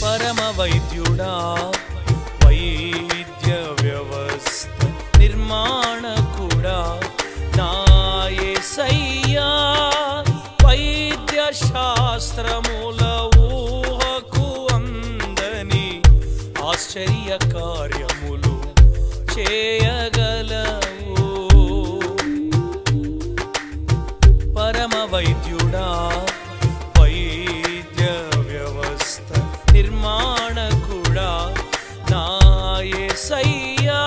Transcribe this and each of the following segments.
పరమ వైద్యుడా వైద్య వ్యవస్థ నిర్మాణకుడా నా యేసయ్యా వైద్య శాస్త్రముల ఊహకు అందని ఆశ్చర్య కార్యములు చేయగలవు పరమ వైద్యుడా వైద్య వ్యవస్థ నిర్మాణకుడా నా యేసయ్యా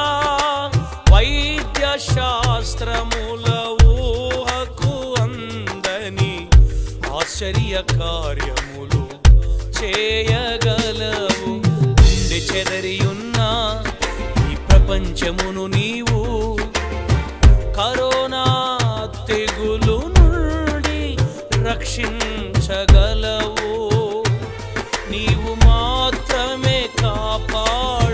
వైద్య శాస్త్రముల ఊహకు అందని ఆశ్చర్య కార్యములు చేయగలవు గుండె చెదరియున్న ఈ ప్రపంచమును నీవు కరోనా తెగులు నుండి రక్షించగలవు నీవు మాత్రమే కాపాడగలవు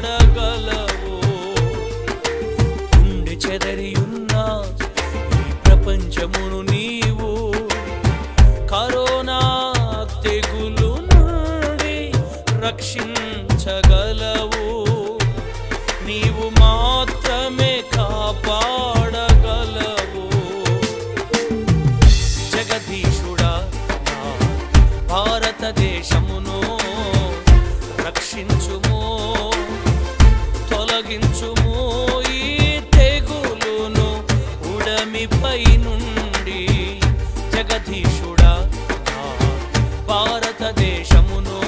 గుండె చెదరియున్న ఈ ప్రపంచమును నీవు కరోనా తెగులు నుండి రక్షించగలవు నీవు మాత్రమే కాపాడగలవు జగదీశుడా నా భారతదేశమును రక్షించుము తొలగించుము ఈ తెగులును ఉడమిపై నుండి జగదీశుడా నా భారతదేశమును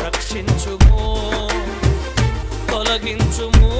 రక్షించుము తొలగించుము